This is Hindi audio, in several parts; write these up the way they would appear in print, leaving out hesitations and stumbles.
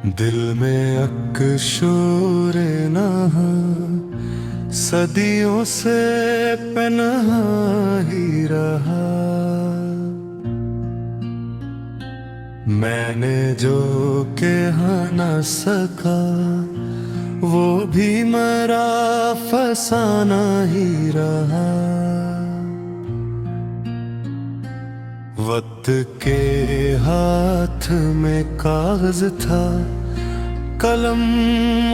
दिल में अक्शूर नहा सदियों से पनाह ही रहा। मैंने जो कहा न सका वो भी मेरा फसाना ही रहा। वक्त के हाथ में कागज था, कलम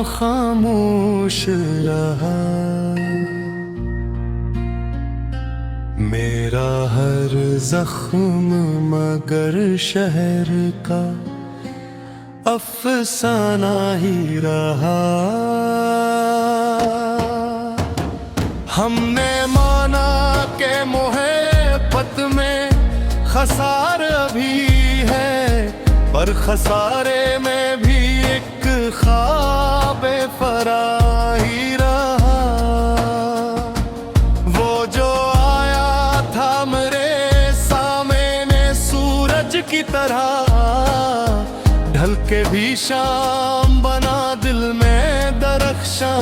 खामोश रहा। मेरा हर जख्म मगर शहर का अफसाना ही रहा। हमने माना के मोहब्बत में खसार भी है, पर खसारे में भी एक ख्वाब फराही रहा। वो जो आया था मेरे सामने सूरज की तरह, ढल के भी शाम बना दिल में दरख्शां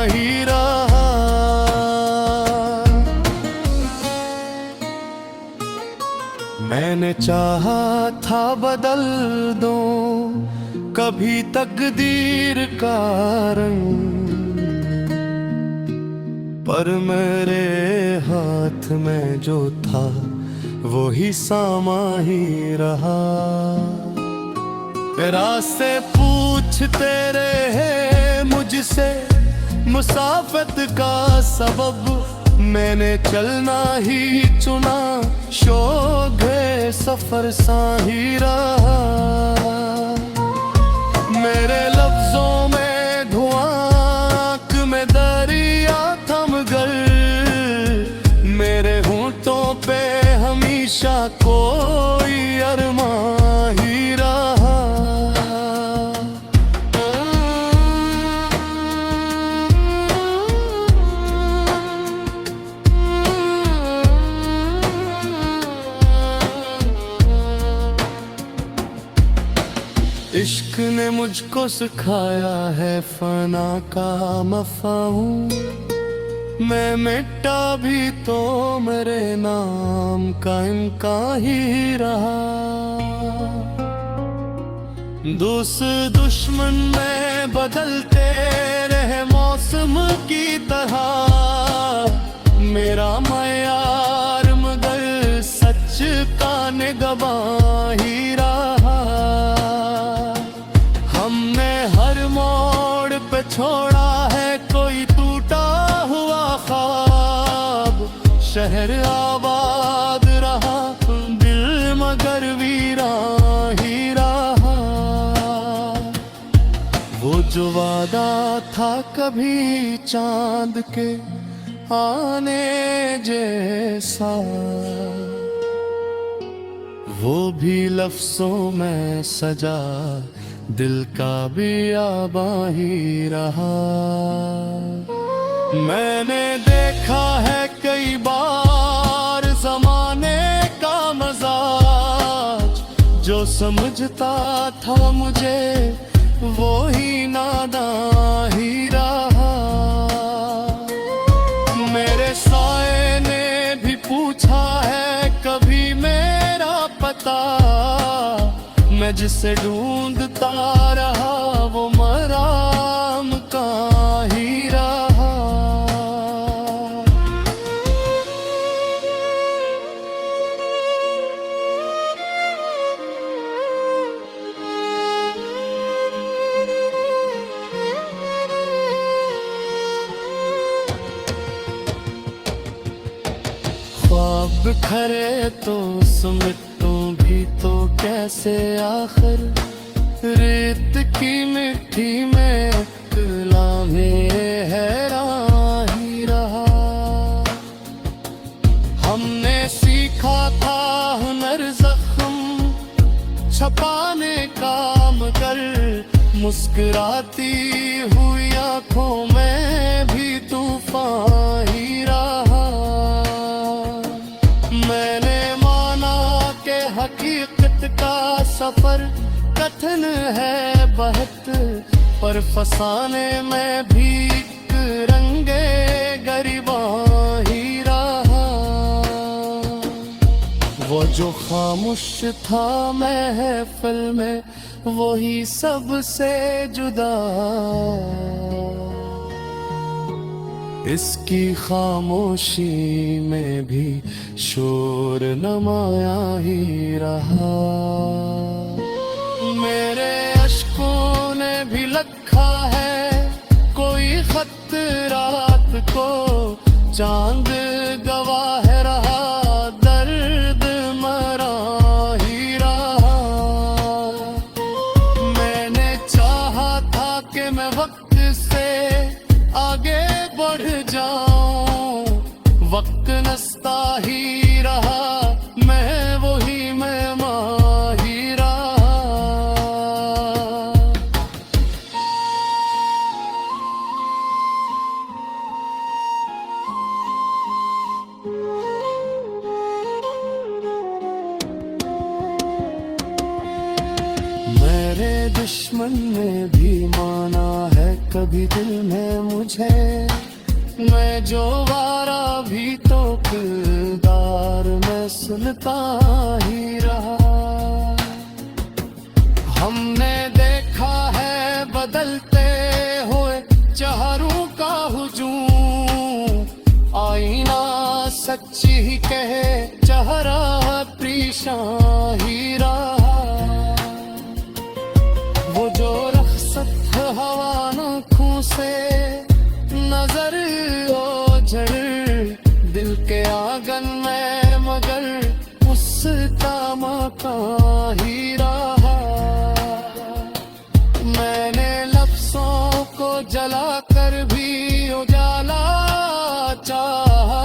ही रहा। मैंने चाहा था बदल दो कभी तकदीर का रंग, पर मेरे हाथ में जो था वो ही सामा ही रहा। रास्ते पूछते रहे मुझसे मुसाफत का सबब, मैंने चलना ही चुना शोगे सफर सा ही रहा। मेरे लफ्जों में धुआं आँख में दरिया थम गए, मेरे होंठों पे हमेशा कोई अरमान ही रहा। इश्क ने मुझको सिखाया है फना का मफ़हूम, मैं मिटा भी तो मेरे नाम का इनका ही रहा। दोस्त दुश्मन में बदलते रहे मौसम की तरह, मेरा मयार मगर सच का निगवां ही रहा। हमने हर मोड़ पे छोड़ा है कोई टूटा हुआ ख्वाब, शहर आबाद रहा दिल मगर वीरान ही रहा। वो जो वादा था कभी चांद के आने जैसा, वो भी लफ्जों में सजा दिल का भी आबा ही रहा। मैंने देखा है कई बार ज़माने का मजाज, जो समझता था मुझे वो ही नादान ही रहा। मेरे साए ने भी पूछा है कभी मेरा पता, मैं जिसे ढूंढता रहा वो मराम का ही रहा। ख्वाब बिखरे तो सुमिटूं भी तो कैसे आखिर, रेत की मिट्टी में में हैरान ही रहा। हमने सीखा था हुनर जख्म छपाने का, मगर मुस्कुराती हुई आंखों में भी तूफान ही रहा। मैंने माना के हकीकत का सफर कठिन है बहत, पर फसाने में भी एक रंगे गरिबा ही रहा। वो जो खामोश था महफिल में, वही सबसे जुदा। इसकी खामोशी में भी शोर नमाया ही रहा। मेरे अश्कों ने भी लिखा है कोई खत रात को, चांद गवाह रहा, दर्द मरा ही रहा। मैंने चाहा था कि मैं वक्त से आगे बढ़ जाऊं, वक्त नस्ता ही रहा, मैं वही मैं माही रहा। मेरे दुश्मन ने भी माना है कभी दिल में मुझे, मैं जो वारा भी तो किरदार में सुनता ही रहा। हमने देखा है बदलते हुए चेहरों का हुजूम, आईना सच्ची ही कहे चेहरा परेशान ही रहा। वो जो रख्सत हवा नखों से नजर ओझल, दिल के आंगन में मगर उसका मकान ही रहा। मैंने लफ्जों को जला कर भी उजाला चाहा,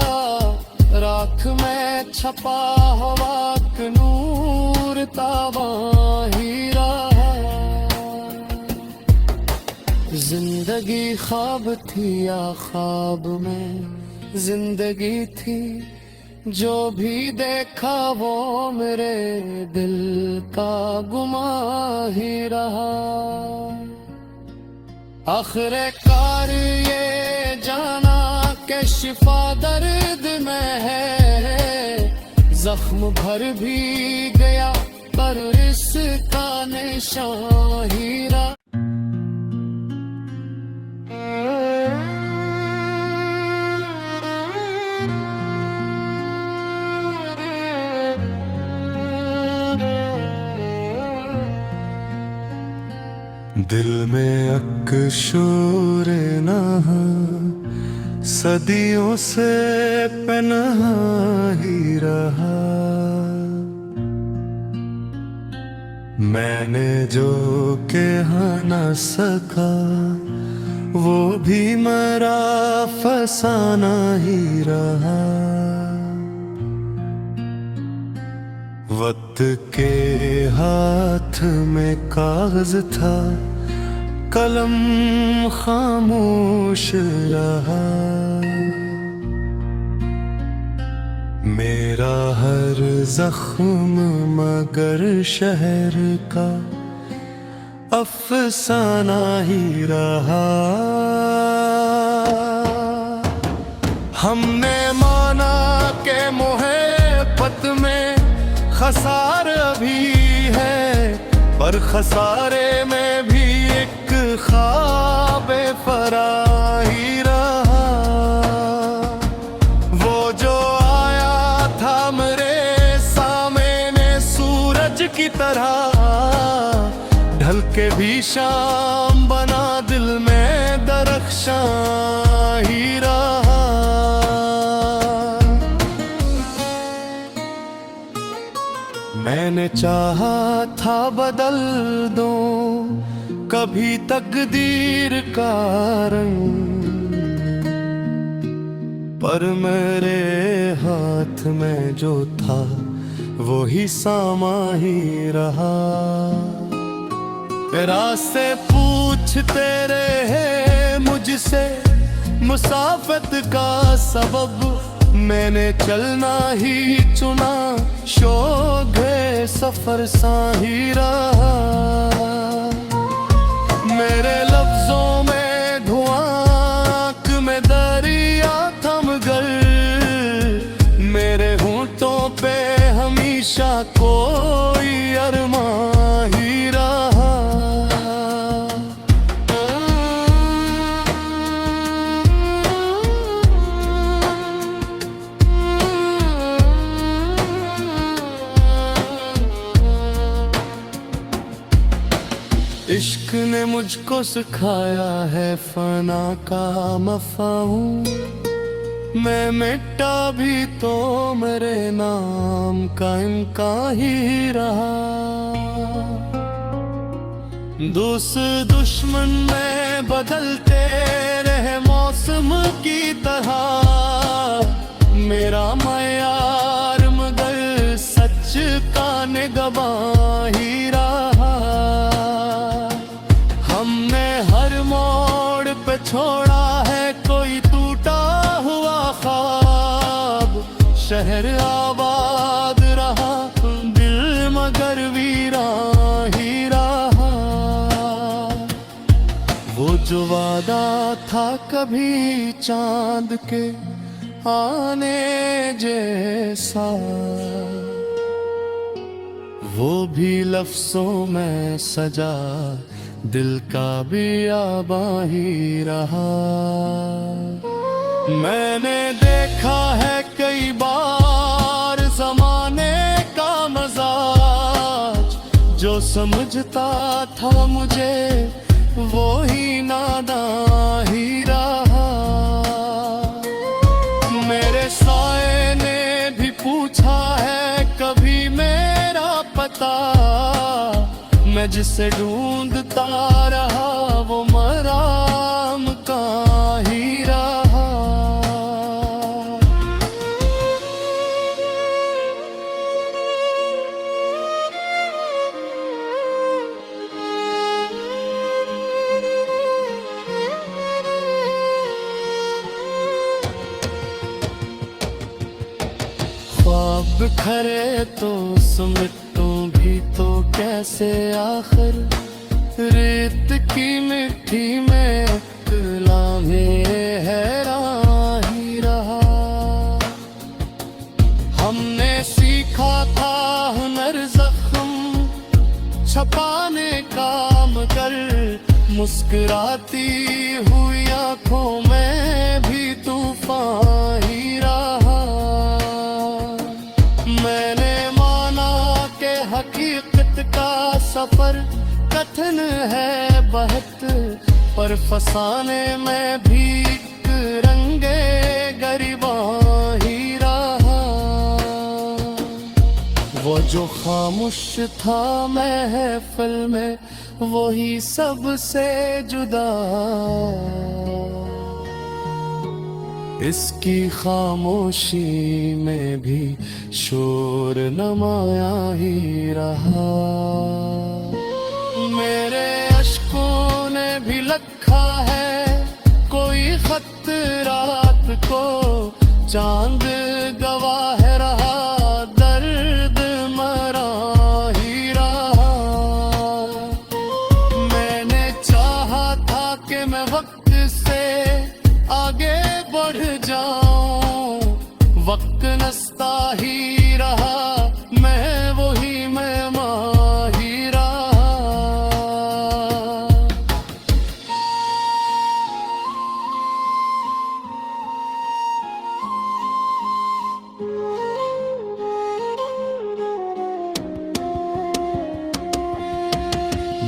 राख में छपा हवा नूर ताबा ही रहा। जिंदगी ख्वाब थी या ख्वाब में जिंदगी थी, जो भी देखा वो मेरे दिल का गुमा ही रहा। आखिरकार ये जाना के शिफा दर्द में है, जख्म भर भी गया पर इसका निशान ही रहा। दिल में अक्शोर नहा, सदियों से पनाह ही रहा। मैंने जो कहा न सका, वो भी मेरा फसाना ही रहा। वक्त के हाथ में कागज था, कलम खामोश रहा। मेरा हर जख्म मगर शहर का अफसाना ही रहा। हमने माना के मोहब्बत में खसार भी है, पर खसारे में भी एक ख्वाब फराह ही रहा। वो जो आया था मेरे सामने सूरज की तरह, ढल के भी शाम बना, दिल में दरख्शां ही रहा। मैंने चाहा था बदल दूं कभी तकदीर का रंग, पर मेरे हाथ में जो था वो ही सामा ही रहा। रास्ते पूछते रहे मुझसे मुसाफत का सबब, मैंने चलना ही चुना, शोगे सफर सा ही रहा। ने मुझको सिखाया है फना का मफ़हूम, मैं मिटा भी तो मेरे नाम कायम का ही रहा। दोस्त दुश्मन में बदलते रहे मौसम की तरह, मेरा मयार मगर सच का निगवाह ही रहा। हमने हर मोड़ पे छोड़ा है कोई टूटा हुआ ख्वाब, शहर आबाद रहा दिल मगर वीरान ही रहा। वो जो वादा था कभी चांद के आने जैसा, वो भी लफ्जों में सजा दिल का भी आबा ही रहा। मैंने देखा है कई बार ज़माने का मजाज, जो समझता था मुझे वो ही नादान ही रहा। मेरे साए ने भी पूछा है कभी मेरा पता, मैं जिसे ढूंढता रहा वो मराम का ही रहा। ख्वाब बिखरे तो समेटूं भी तो कैसे, आखिर रेत की मिट्टी में लम्हे हैरान ही रहा। हमने सीखा था हुनर जख्म छपाने का, मगर मुस्कुराती हुई आंखों में भी तूफान ही रहा। मैंने माना कि हकीकत का सफर कठिन है बहुत, पर फसाने में भी रंगे गरिबान ही रहा। वो जो खामोश था महफिल में वही सबसे जुदा, इसकी खामोशी में भी शोर नमाया ही रहा। मेरे अश्कों ने भी लिखा है कोई खत रात को, चांद गवाह रहा दर्द मरा ही रहा। मैंने चाहा था कि मैं वक्त से आगे बढ़ जाऊं, वक्त नस्ता ही रहा मैं वही मैं माही रहा।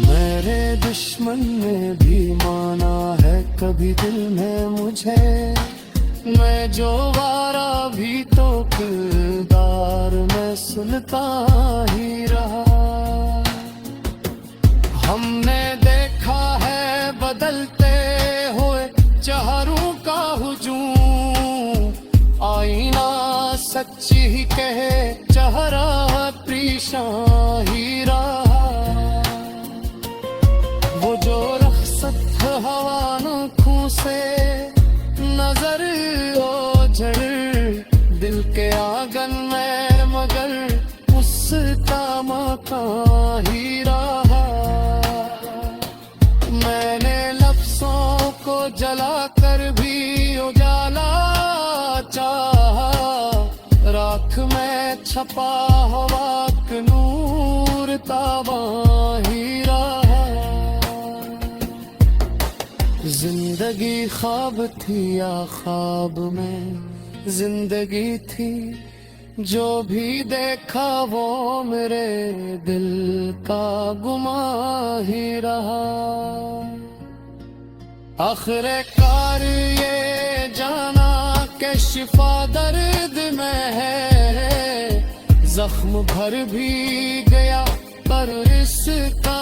मेरे दुश्मन ने भी माना है कभी दिल में मुझे, मैं जो वारा भी तो किरदार में सुनता ही रहा। हमने देखा है बदलते हुए चेहरों का हुजूम, आईना सच्ची ही कहे चेहरा परेशान ही रहा। वो जो रख्सत हवानों से नजर ओझल दिल के आंगन में, मगर उसका मकान ही रहा। मैंने लफ्जों को जला कर भी उजाला चाहा, राख में छपा हुआ नूर ताबा ही रहा। जिंदगी ख्वाब थी या ख्वाब में जिंदगी थी, जो भी देखा वो मेरे दिल का गुमा ही रहा। आखिर कार ये जाना के शिफा दर्द में है, जख्म भर भी गया पर इसका